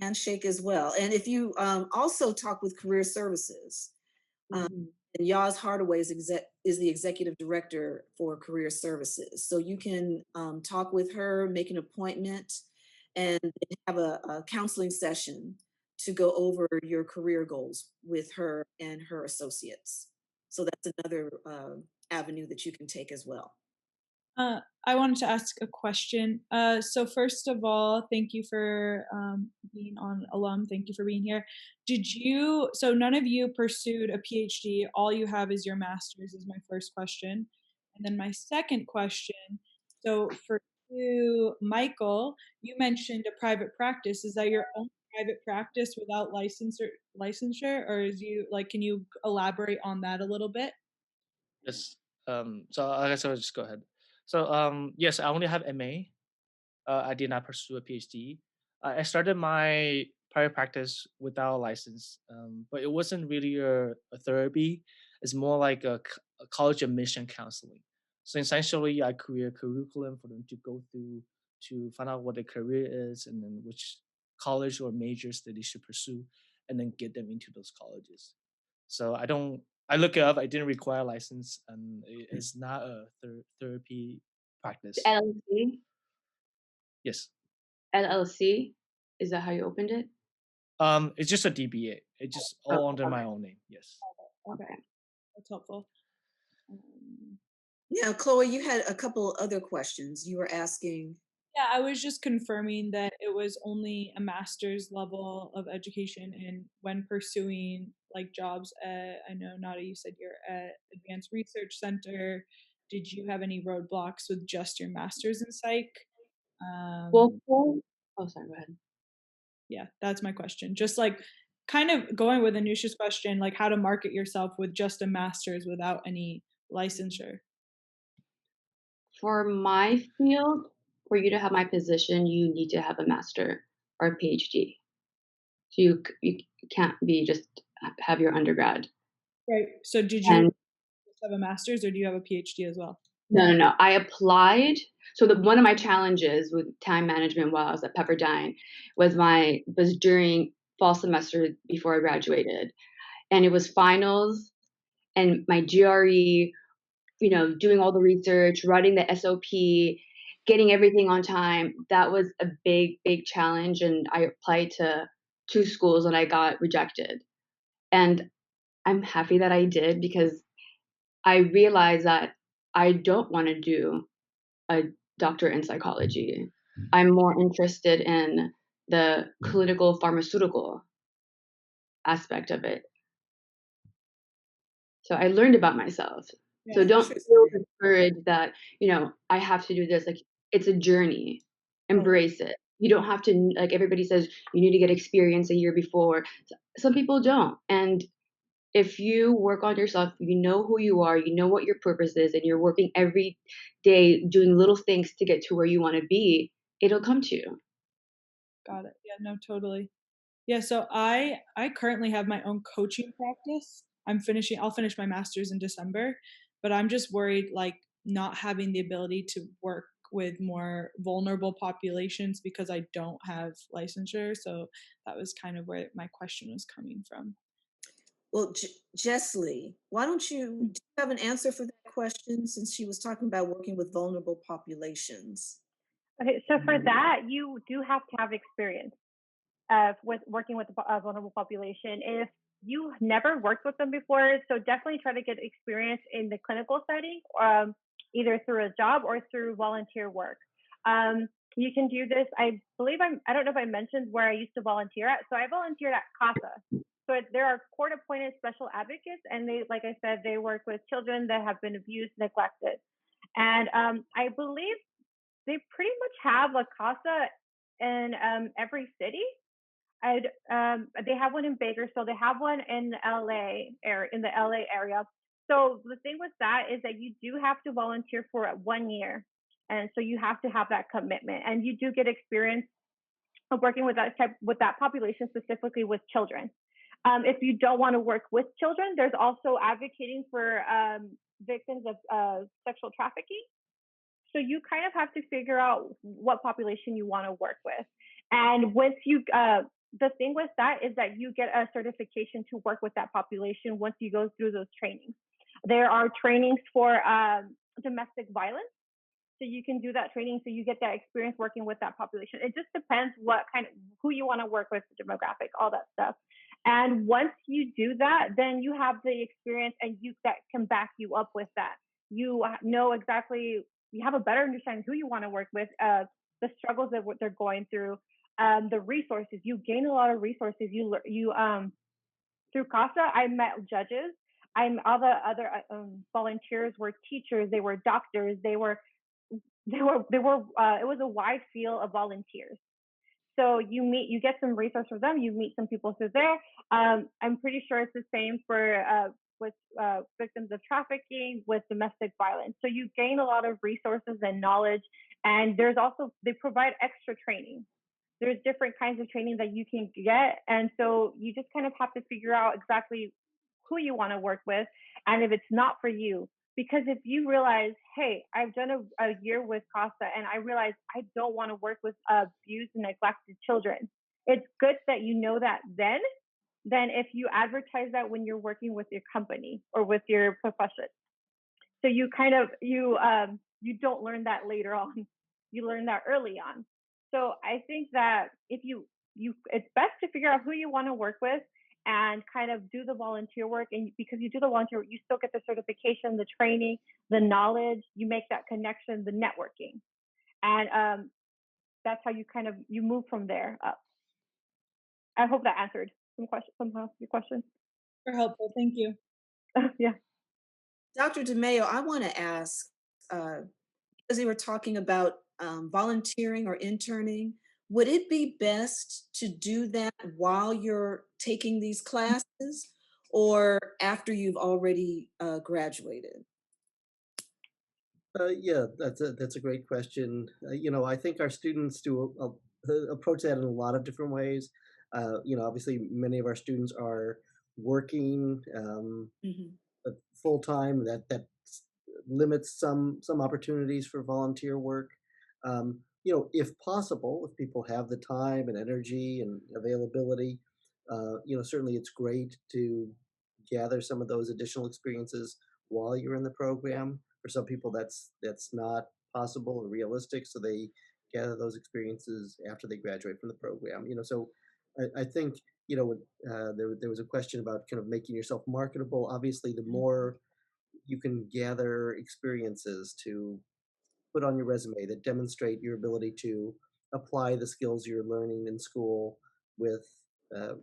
S1: Handshake as well. And if you also talk with career services,
S4: Mhm.
S1: and Yaz Hardaway is the executive director for career services. So you can talk with her, make an appointment, and have a counseling session to go over your career goals with her and her associates. So that's another avenue that you can take as well.
S8: I wanted to ask a question. So first of all, thank you for being on Alum. Thank you for being here. So none of you pursued a PhD. All you have is your master's is my first question. And then my second question, so for you, Michael, you mentioned a private practice. Is that your own private practice without licensure, or can you elaborate on that a little bit?
S3: Yes. So I guess I'll just go ahead. So yes, I only have MA. I did not pursue a PhD. I started my private practice without a license, but it wasn't really a therapy. It's more like a college admission counseling. So essentially, I create a curriculum for them to go through to find out what their career is and then which college or majors that they should pursue, and then get them into those colleges. So I don't. I look it up. I didn't require a license, and it is not a therapy practice.
S4: LLC?
S3: Yes.
S4: LLC? Is that how you opened it?
S3: It's just a DBA. It's just all
S4: Oh,
S3: under my
S4: okay.
S3: own name. Yes.
S8: Okay,
S4: Okay.
S8: that's helpful. Um,
S1: Yeah, Chloe, you had a couple other questions. You were asking.
S8: Yeah, I was just confirming that it was only a master's level of education, and when pursuing like jobs at, I know Nada, you said you're at Advanced Research Center. Did you have any roadblocks with just your master's in psych?
S4: Well,
S8: Um,
S4: oh, sorry, go ahead.
S8: yeah, that's my question. Just like kind of going with Anusha's question, like how to market yourself with just a master's without any licensure.
S4: For my field, for you to have my position, you need to have a master or a PhD. So you can't be just have your undergrad.
S8: Right. So did you
S4: And
S8: just have a master's or do you have a PhD as well?
S4: no. I applied. So one of my challenges with time management while I was at Pepperdine was during fall semester before I graduated, and it was finals and my GRE. Doing all the research, writing the SOP, getting everything on time. That was a big, big challenge. And I applied to 2 schools and I got rejected. And I'm happy that I did because I realized that I don't want to do a doctorate in psychology. I'm more interested in the clinical pharmaceutical aspect of it. So I learned about myself. So
S8: Yeah.
S4: don't feel
S1: Interesting.
S4: discouraged that, I have to do this. Like, it's a journey. Embrace it. You don't have to, like everybody says, you need to get experience a year before. Some people don't. And if you work on yourself, you know who you are, you know what your purpose is, and you're working every day doing little things to get to where you want to be, it'll come to you.
S8: Got it. Yeah, no, totally. Yeah, so I currently have my own coaching practice. I'll finish my master's in December, but I'm just worried like not having the ability to work with more vulnerable populations because I don't have licensure. So that was kind of where my question was coming from.
S1: Well, Jessley, why don't do you have an answer for that question since she was talking about working with vulnerable populations?
S5: Okay, so for that, you do have to have experience with working with a vulnerable population. If you never worked with them before, so definitely try to get experience in the clinical setting, either through a job or through volunteer work. You can do this. I don't know if I mentioned where I used to volunteer at. So I volunteered at CASA. So there are court-appointed special advocates, and they, like I said, they work with children that have been abused, neglected, and I believe they pretty much have a CASA in every city. They have one in Bakersfield. They have one in the LA area. So the thing with that is that you do have to volunteer for 1 year, and so you have to have that commitment, and you do get experience of working with that population, specifically with children. If you don't want to work with children, there's also advocating for victims of sexual trafficking. So you kind of have to figure out what population you want to work with. And once the thing with that is that you get a certification to work with that population once you go through those trainings. There are trainings for domestic violence. So you can do that training, so you get that experience working with that population. It just depends who you want to work with, the demographic, all that stuff. And once you do that, then you have the experience, and that can back you up with that. You know exactly, you have a better understanding who you want to work with, the struggles that they're going through, the resources. You gain a lot of resources. You through CASA, I met judges. All the other volunteers were teachers. They were doctors. It was a wide field of volunteers. So you get some resources from them. You meet some people through there. I'm pretty sure it's the same with victims of trafficking, with domestic violence. So you gain a lot of resources and knowledge. And they provide extra training. There's different kinds of training that you can get. And so you just kind of have to figure out exactly who you want to work with, and if it's not for you. Because if you realize, hey, I've done a year with CASA and I realize I don't want to work with abused and neglected children, it's good that you know that then if you advertise that when you're working with your company or with your profession. So you kind of, you don't learn that later on. You learn that early on. So I think that if it's best to figure out who you want to work with and kind of do the volunteer work. And because you do the volunteer work, you still get the certification, the training, the knowledge, you make that connection, the networking. And that's how you move from there up. I hope that answered somehow your question.
S8: Super helpful. Thank you.
S5: Yeah.
S1: Dr. DeMayo, I want to ask, because you were talking about volunteering or interning, would it be best to do that while you're taking these classes or after you've already graduated?
S2: Yeah, that's a great question. I think our students do approach that in a lot of different ways. Obviously, many of our students are working full time. That limits some opportunities for volunteer work. If possible, if people have the time and energy and availability, certainly it's great to gather some of those additional experiences while you're in the program. For some people, that's not possible or realistic, so they gather those experiences after they graduate from the program. So I think there was a question about kind of making yourself marketable. Obviously, the more you can gather experiences to put on your resume that demonstrate your ability to apply the skills you're learning in school with uh,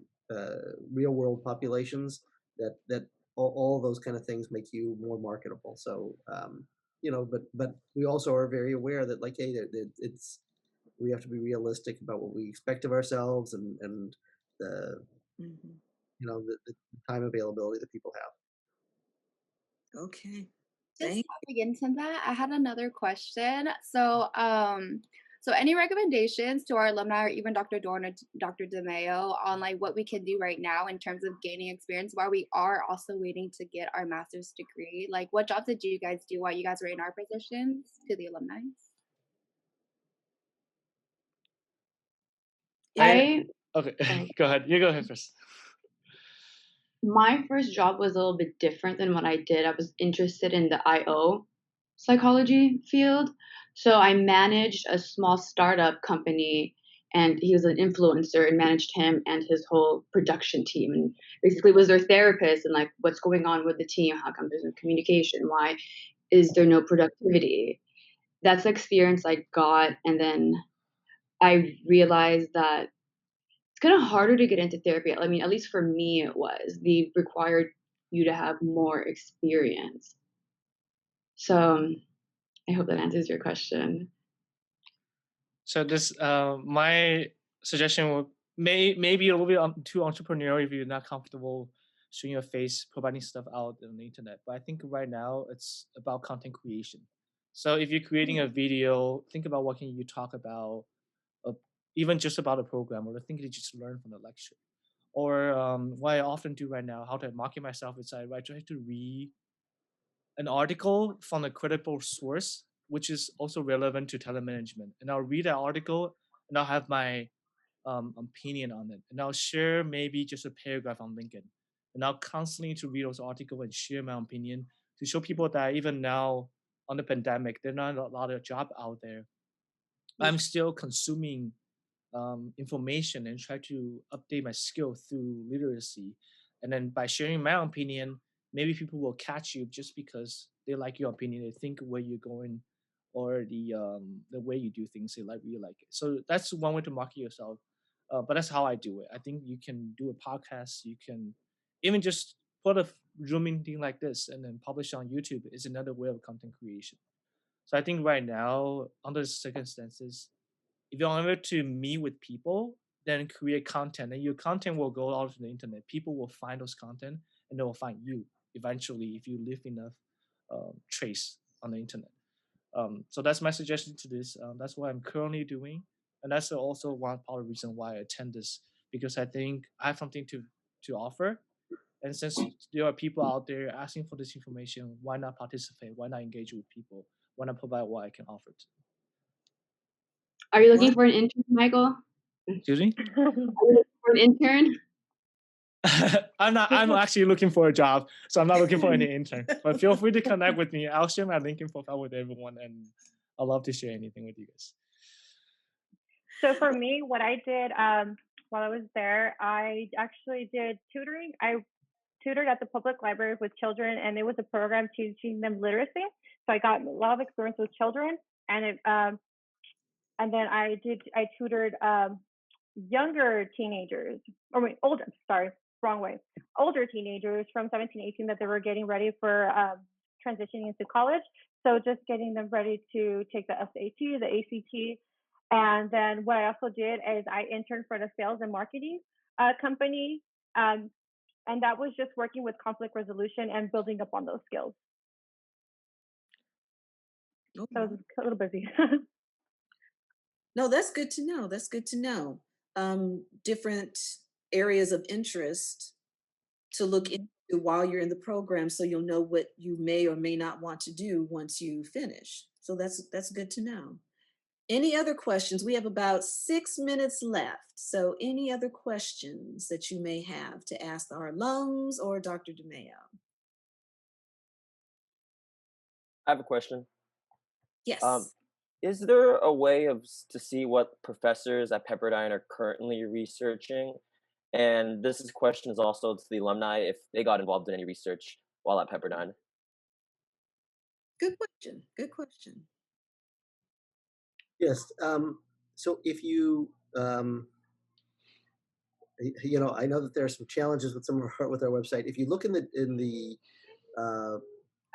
S2: real world populations, that all those kind of things make you more marketable. So but we also are very aware that, like, hey, we have to be realistic about what we expect of ourselves and the the time availability that people have.
S1: Okay.
S9: Just
S1: Thank
S9: hopping into that, I had another question. So any recommendations to our alumni or even Dr. Dorn or Dr. DeMayo on like what we can do right now in terms of gaining experience while we are also waiting to get our master's degree? Like, what jobs did you guys do while you guys were in our positions to the alumni?
S3: Okay,
S4: Oh.
S3: go ahead. You go ahead first.
S4: My first job was a little bit different than what I did. I was interested in the IO psychology field. So I managed a small startup company, and he was an influencer, and managed him and his whole production team, and basically was their therapist and like, what's going on with the team? How come there's no communication? Why is there no productivity? That's the experience I got. And then I realized that it's kind of harder to get into therapy. I mean, at least for me, it was. They required you to have more experience. So I hope that answers your question.
S3: So this, my suggestion would maybe a little bit too entrepreneurial if you're not comfortable showing your face, providing stuff out on the internet. But I think right now it's about content creation. So if you're creating a video, think about what can you talk about, uh, even just about a program or the thing that you just learned from the lecture. Or what I often do right now, how to market myself is I try to read an article from a credible source, which is also relevant to telemanagement. And I'll read that article and I'll have my opinion on it. And I'll share maybe just a paragraph on LinkedIn. And I'll constantly to read those articles and share my opinion to show people that even now on the pandemic, there's not a lot of job out there. I'm still consuming information and try to update my skill through literacy. And then by sharing my opinion, maybe people will catch you just because they like your opinion. They think where you're going or the way you do things. They like really like it. So that's one way to market yourself. But that's how I do it. I think you can do a podcast. You can even just put a zooming thing like this and then publish on YouTube is another way of content creation. So I think right now, under the circumstances, if you're able to meet with people, then create content, and your content will go out to the internet. People will find those content, and they will find you eventually if you leave enough trace on the internet. So that's my suggestion to this. That's what I'm currently doing, and that's also one part of the reason why I attend this, because I think I have something to offer. And since there are people out there asking for this information, why not participate? Why not engage with people? Why not provide what I can offer to them?
S4: Are you looking for an intern, Michael?
S3: Excuse me?
S4: Are you looking for an intern?
S3: I'm actually looking for a job, so I'm not looking for any intern. But feel free to connect with me. I'll share my LinkedIn profile with everyone, and I'd love to share anything with you guys.
S5: So for me, what I did while I was there, I actually did tutoring. I tutored at the public library with children, and it was a program teaching them literacy. So I got a lot of experience with children, and and then I tutored younger teenagers, or wait, older, sorry, wrong way, older teenagers from 17, 18 that they were getting ready for transitioning into college. So just getting them ready to take the SAT, the ACT. And then what I also did is I interned for the sales and marketing company. And that was just working with conflict resolution and building up on those skills. So it was a little busy.
S1: No, that's good to know. That's good to know. Different areas of interest to look into while you're in the program, so you'll know what you may or may not want to do once you finish. So that's good to know. Any other questions? We have about 6 minutes left. So any other questions that you may have to ask our alums or Dr. DeMayo?
S10: I have a question.
S1: Yes.
S10: Is there a way to see what professors at Pepperdine are currently researching? And this question is also to the alumni if they got involved in any research while at Pepperdine.
S1: Good question. Good question.
S2: Yes. So if you, I know that there are some challenges with with our website. If you look in the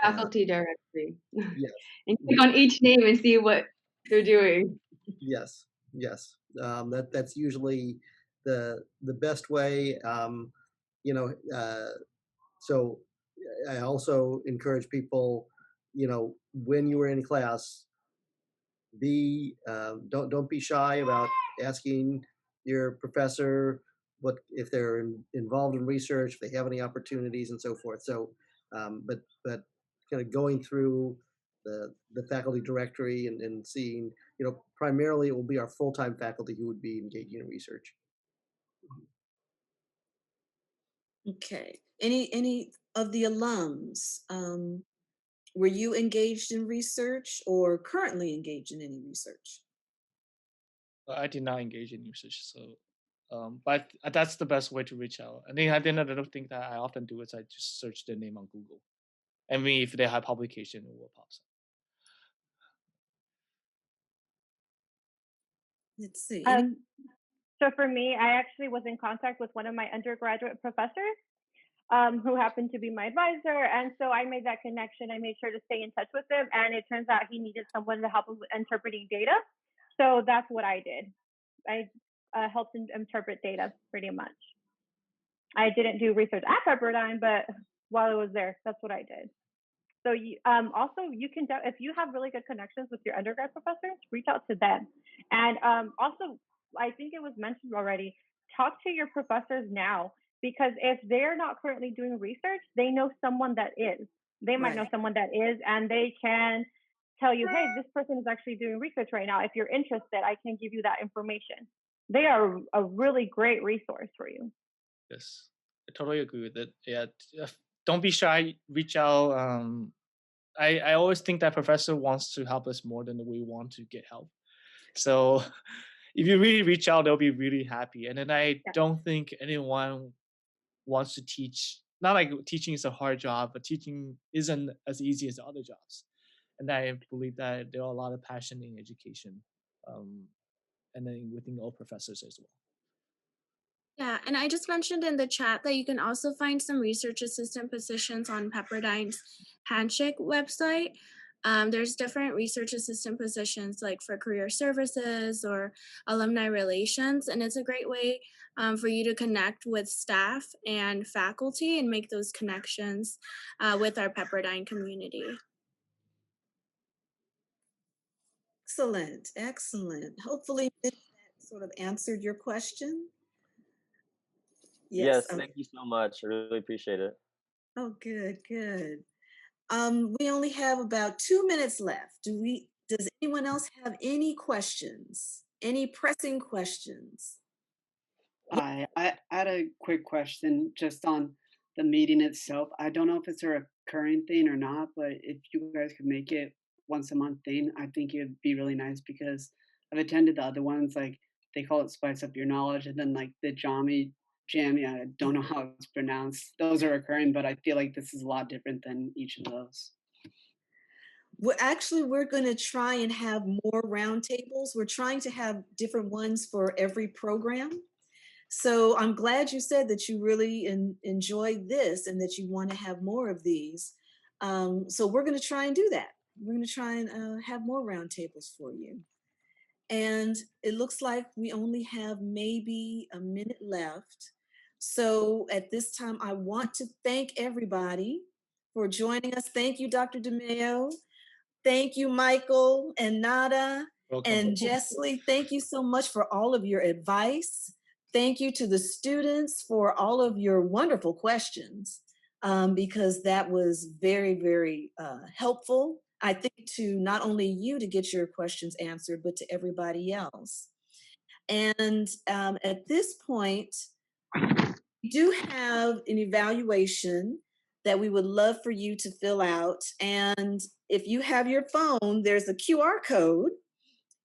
S4: Faculty directory.
S2: yes,
S4: And click on each name and see what they're doing.
S2: yes, that's usually the best way. So I also encourage people, when you are in class, don't be shy about asking your professor what if they're involved in research, if they have any opportunities, and so forth. So, but kind of going through the faculty directory and seeing, primarily it will be our full-time faculty who would be engaging in research.
S1: Okay. Any of the alums, were you engaged in research or currently engaged in any research?
S3: I did not engage in research, so but that's the best way to reach out. I think another thing that I often do is I just search their name on Google. I mean, if they have publication, it will pop up.
S1: Let's see.
S5: So for me, I actually was in contact with one of my undergraduate professors who happened to be my advisor. And so I made that connection. I made sure to stay in touch with him. And it turns out he needed someone to help him with interpreting data. So that's what I did. I helped interpret data pretty much. I didn't do research at Pepperdine, but while I was there, that's what I did. So you, also you can, if you have really good connections with your undergrad professors, reach out to them. And also, I think it was mentioned already, talk to your professors now, because if they're not currently doing research, they know someone that is. They might know someone that is, and they can tell you, hey, this person is actually doing research right now. If you're interested, I can give you that information. They are a really great resource for you.
S3: Yes, I totally agree with it. Yeah, don't be shy. Reach out. I always think that professor wants to help us more than we want to get help. So if you really reach out, they'll be really happy. And then I don't think anyone wants to teach. Not like teaching is a hard job, but teaching isn't as easy as other jobs. And I believe that there are a lot of passion in education, and then within all professors as well.
S7: Yeah, and I just mentioned in the chat that you can also find some research assistant positions on Pepperdine's Handshake website. There's different research assistant positions like for career services or alumni relations, and it's a great way for you to connect with staff and faculty and make those connections with our Pepperdine community.
S1: Excellent, excellent. Hopefully that sort of answered your question.
S10: Yes, thank you so much. I really appreciate it.
S1: Oh, good, good. We only have about 2 minutes left. Does anyone else have any questions? Any pressing questions?
S11: Hi, I had a quick question just on the meeting itself. I don't know if it's a recurring thing or not, but if you guys could make it once a month thing, I think it'd be really nice because I've attended the other ones, like they call it Spice Up Your Knowledge, and then like the Jammy, I don't know how it's pronounced. Those are recurring, but I feel like this is a lot different than each of those.
S1: Well, actually, we're going to try and have more roundtables. We're trying to have different ones for every program. So I'm glad you said that you really enjoyed this and that you want to have more of these. So we're going to try and do that. We're going to try and have more roundtables for you. And it looks like we only have maybe a minute left. So at this time, I want to thank everybody for joining us. Thank you, Dr. DeMayo. Thank you, Michael and Nada.
S3: Welcome.
S1: And Jessley. Thank you so much for all of your advice. Thank you to the students for all of your wonderful questions, because that was very, very helpful. I think to not only you to get your questions answered, but to everybody else. And at this point, we do have an evaluation that we would love for you to fill out. And if you have your phone, there's a QR code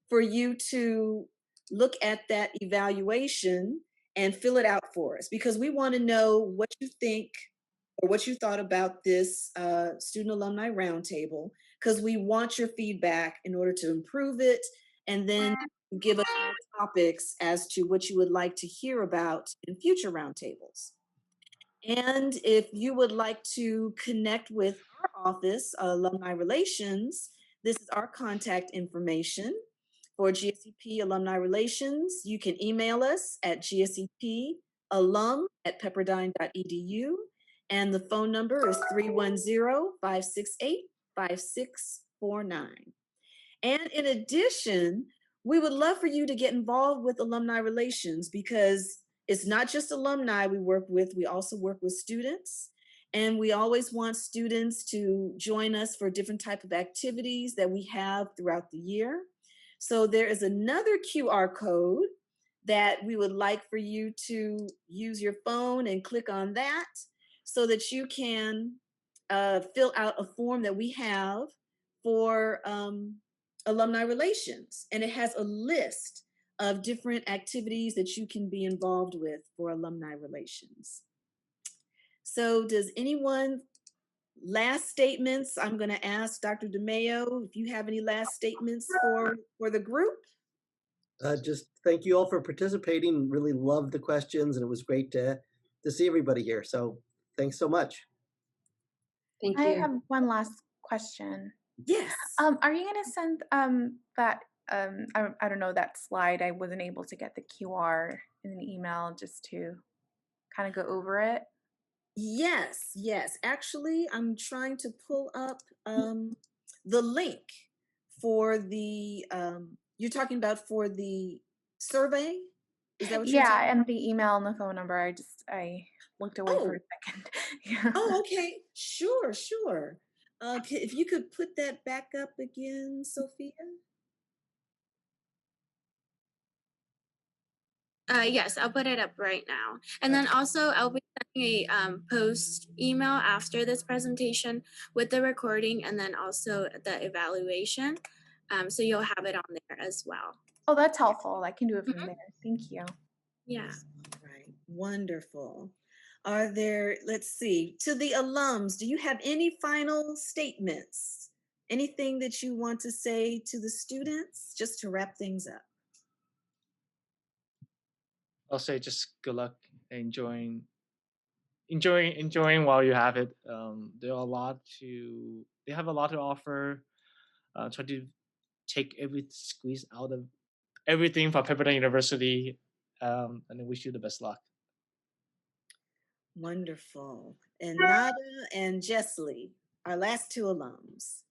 S1: for you to look at that evaluation and fill it out for us, because we want to know what you think or what you thought about this Student Alumni Roundtable, because we want your feedback in order to improve it, and then give us topics as to what you would like to hear about in future roundtables. And if you would like to connect with our office, Alumni Relations, this is our contact information for GSEP Alumni Relations. You can email us at gsepalum@pepperdine.edu. And the phone number is 310-568-5649. And in addition, we would love for you to get involved with Alumni Relations, because it's not just alumni we work with, we also work with students. And we always want students to join us for different type of activities that we have throughout the year. So there is another QR code that we would like for you to use your phone and click on that so that you can fill out a form that we have for alumni relations. And it has a list of different activities that you can be involved with for alumni relations. So does anyone, last statements? I'm going to ask Dr. DeMayo if you have any last statements for the group.
S2: Just thank you all for participating. Really loved the questions, and it was great to see everybody here. So thanks so much.
S4: Thank you.
S12: I have one last question.
S1: Yes.
S12: Are you going to send that I don't know that slide. I wasn't able to get the QR in an email just to kind of go over it.
S1: Yes, yes. Actually, I'm trying to pull up the link for the, you're talking about for the survey? Is that what you're
S12: Yeah,
S1: talking?
S12: and the email and the phone number. I looked away for a
S1: Oh,
S12: second. Yeah.
S1: oh, okay. Sure, sure. If you could put that back up again, Sophia.
S7: Yes, I'll put it up right now. And then also I'll be sending a post email after this presentation with the recording and then also the evaluation. So you'll have it on there as well.
S12: Oh, that's helpful. I can do it from
S7: Mhm.
S12: there. Thank you.
S7: Yeah.
S1: Right. Wonderful. Are there, let's see, to the alums, do you have any final statements? Anything that you want to say to the students just to wrap things up?
S3: I'll say just good luck, enjoying while you have it. They have a lot to offer. Try to take every squeeze out of everything from Pepperdine University, and I wish you the best luck.
S1: Wonderful. And Nada and Jessley, our last two alums.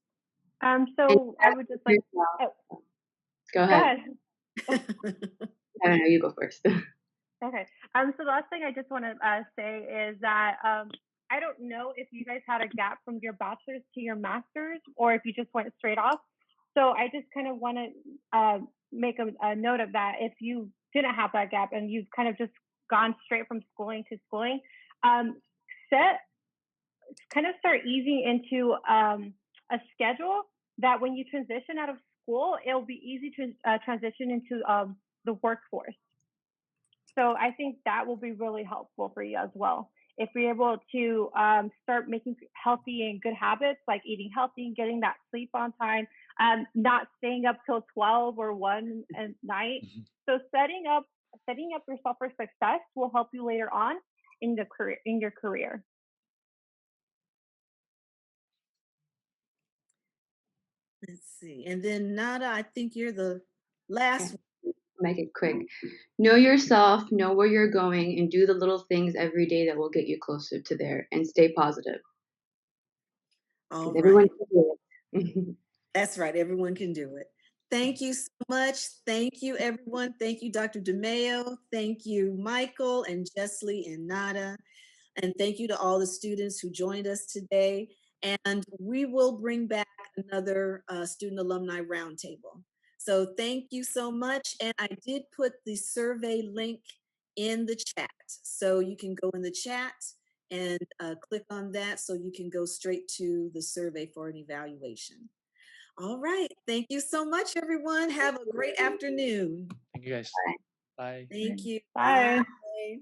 S5: So I would just like, oh,
S4: Go
S5: go
S4: ahead.
S5: ahead.
S4: I don't know. You go first.
S5: Okay. So the last thing I just want to say is that I don't know if you guys had a gap from your bachelor's to your master's or if you just went straight off. So I just kind of want to make a note of that. If you didn't have that gap and you've kind of just gone straight from schooling to schooling, set kind of start easing into a schedule that when you transition out of school, it'll be easy to transition into the workforce. So I think that will be really helpful for you as well. If you're able to start making healthy and good habits like eating healthy, getting that sleep on time, not staying up till 12 or 1 at night. So setting up yourself for success will help you later on in your career.
S1: Let's see. And then Nada, I think you're the last.
S4: Make it quick. Know yourself, know where you're going, and do the little things every day that will get you closer to there. And stay positive.
S1: All
S4: Everyone
S1: right.
S4: can do it.
S1: That's right. Everyone can do it. Thank you so much. Thank you, everyone. Thank you, Dr. DeMayo. Thank you, Michael and Jessley and Nada. And thank you to all the students who joined us today. And we will bring back another student alumni roundtable. So thank you so much. And I did put the survey link in the chat. So you can go in the chat and click on that so you can go straight to the survey for an evaluation. All right. Thank you so much, everyone. Have a great afternoon.
S3: Thank you guys. Bye.
S1: Thank you.
S5: Bye.
S1: Bye.